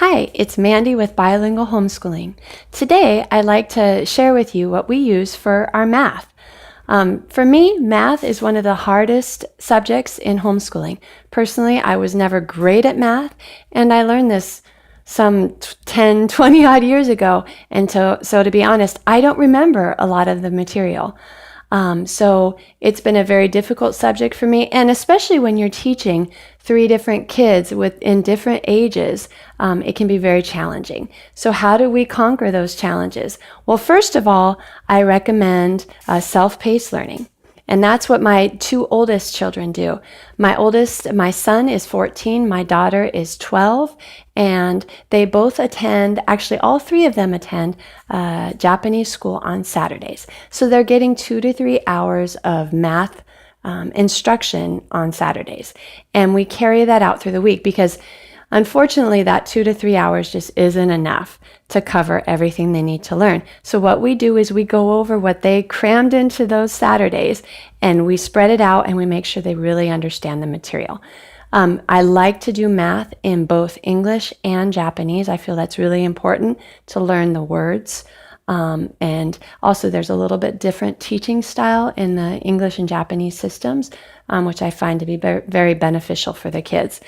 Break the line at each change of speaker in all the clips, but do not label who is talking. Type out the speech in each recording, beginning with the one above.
Hi, it's Mandy with Bilingual Homeschooling. Today, I'd like to share with you what we use for our math. For me, math is one of the hardest subjects in homeschooling. Personally, I was never great at math, and I learned this some 10, 20 odd years ago. And so to be honest, I don't remember a lot of the material. So it's been a very difficult subject for me, and especially when you're teaching 3 different kids in different ages, it can be very challenging. So how do we conquer those challenges? Well, first of all, I recommend self-paced learning. And that's what my 2 oldest children do. My son is 14, my daughter is 12, and they both attend, actually all 3 of them attend Japanese school on Saturdays. So they're getting 2 to 3 hours of math instruction on Saturdays. And we carry that out through the week because unfortunately that 2 to 3 hours just isn't enough to cover everything they need to learn. So what we do is we go over what they crammed into those Saturdays and we spread it out and we make sure they really understand the material. I like to do math in both English and Japanese. I feel that's really important to learn the words. And also there's a little bit different teaching style in the English and Japanese systems, which I find to be very beneficial for the kids.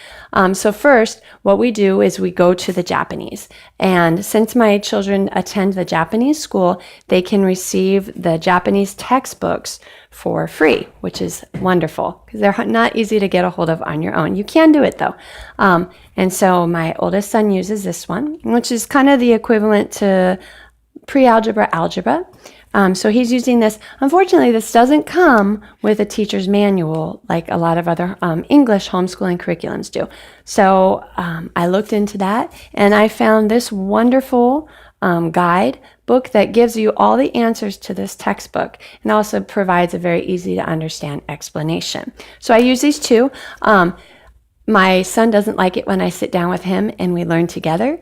So first, what we do is we go to the Japanese. And since my children attend the Japanese school, they can receive the Japanese textbooks for free, which is wonderful because they're not easy to get a hold of on your own. You can do it though. And so my oldest son uses this one, which is kind of the equivalent to pre-algebra, algebra. So he's using this. Unfortunately, this doesn't come with a teacher's manual like a lot of other English homeschooling curriculums do. So I looked into that and I found this wonderful guide book that gives you all the answers to this textbook and also provides a very easy to understand explanation. So I use these 2. My son doesn't like it when I sit down with him and we learn together.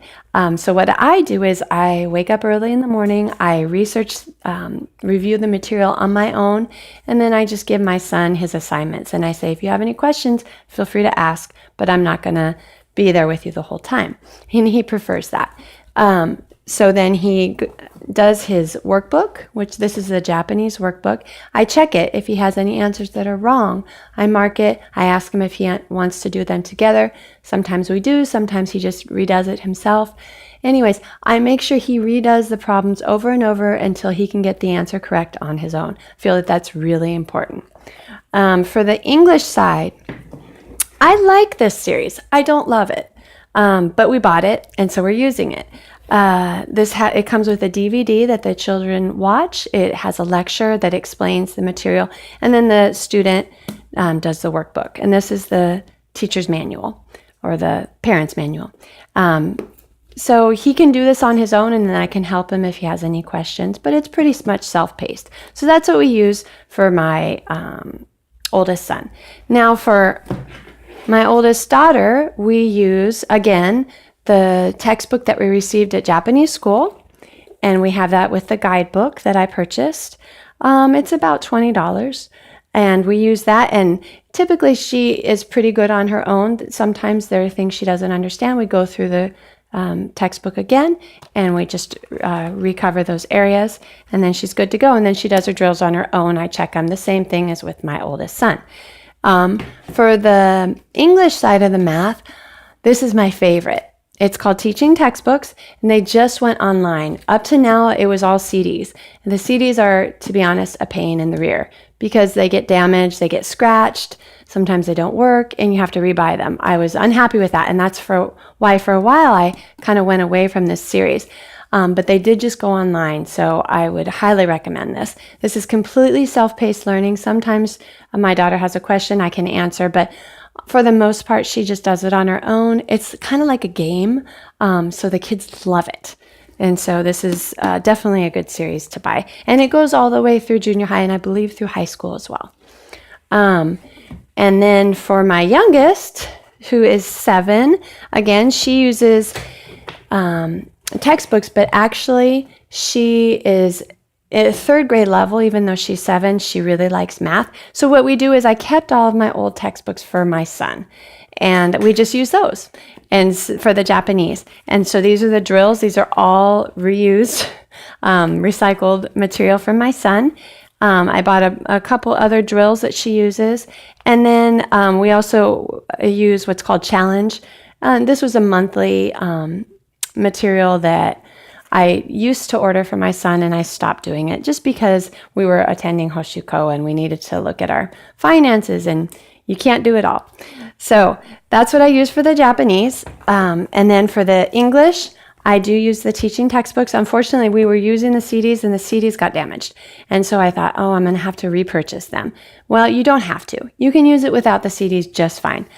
So what I do is I wake up early in the morning, I review the material on my own, and then I just give my son his assignments. And I say, if you have any questions, feel free to ask, but I'm not going to be there with you the whole time. And he prefers that. So then he does his workbook, which this is a Japanese workbook. I check it. If he has any answers that are wrong, I mark it. I ask him if he wants to do them together. Sometimes we do. Sometimes he just redoes it himself. Anyways, I make sure he redoes the problems over and over until he can get the answer correct on his own. I feel that that's really important. For the English side, I like this series. I don't love it, but we bought it, and so we're using it. It comes with a DVD that the children watch. It has a lecture that explains the material, and then the student does the workbook. And this is the teacher's manual or the parent's manual. So he can do this on his own, and then I can help him if he has any questions, but it's pretty much self-paced. So that's what we use for my oldest son. Now for my oldest daughter, we use, again, the textbook that we received at Japanese school, and we have that with the guidebook that I purchased. It's about $20, and we use that, and typically she is pretty good on her own. Sometimes there are things she doesn't understand. We go through the textbook again, and we just recover those areas, and then she's good to go, and then she does her drills on her own. I check them. The same thing as with my oldest son. For the English side of the math, this is my favorite. It's called Teaching Textbooks, and they just went online. Up to now, it was all CDs. And the CDs are, to be honest, a pain in the rear because they get damaged, they get scratched, sometimes they don't work, and you have to rebuy them. I was unhappy with that, and that's why for a while I kind of went away from this series. But they did just go online, so I would highly recommend this. This is completely self-paced learning. Sometimes my daughter has a question I can answer, but for the most part, she just does it on her own. It's kind of like a game, so the kids love it. And so this is definitely a good series to buy. And it goes all the way through junior high and I believe through high school as well. And then for my youngest, who is 7, again, she uses textbooks, but actually she is at 3rd grade level. Even though she's 7, she really likes math. So what we do is I kept all of my old textbooks for my son. and we just use those and for the Japanese. And so these are the drills. These are all reused, recycled material from my son. I bought a couple other drills that she uses. And then we also use what's called Challenge. This was a monthly material that I used to order for my son, and I stopped doing it just because we were attending Hoshuko and we needed to look at our finances, and you can't do it all. So that's what I use for the Japanese. And then for the English, I do use the teaching textbooks. Unfortunately, we were using the CDs and the CDs got damaged. And so I thought, oh, I'm going to have to repurchase them. Well, you don't have to. You can use it without the CDs just fine.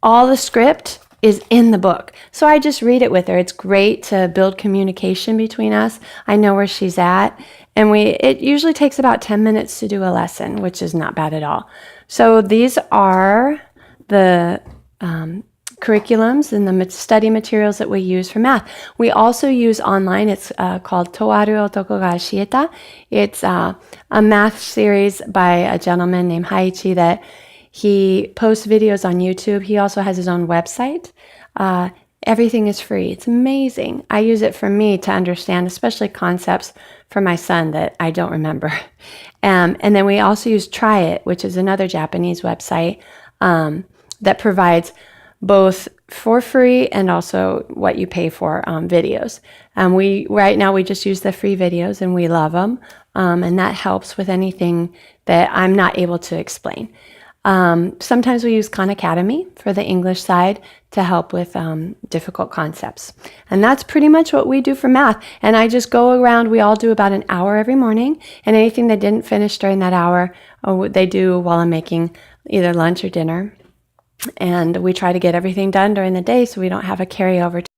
All the script is in the book. So I just read it with her. It's great to build communication between us. I know where she's at. And it usually takes about 10 minutes to do a lesson, which is not bad at all. So these are the curriculums and the study materials that we use for math. We also use online. It's called Toaru Otoko ga Shieta. It's a math series by a gentleman named Haichi that he posts videos on YouTube. He also has his own website. Everything is free. It's amazing. I use it for me to understand, especially concepts for my son that I don't remember. And then we also use Try It, which is another Japanese website that provides both for free and also what you pay for videos. Right now we just use the free videos and we love them. And that helps with anything that I'm not able to explain. Sometimes we use Khan Academy for the English side to help with difficult concepts. And that's pretty much what we do for math. And I just go around, we all do about an hour every morning, and anything they didn't finish during that hour, they do while I'm making either lunch or dinner. And we try to get everything done during the day so we don't have a carryover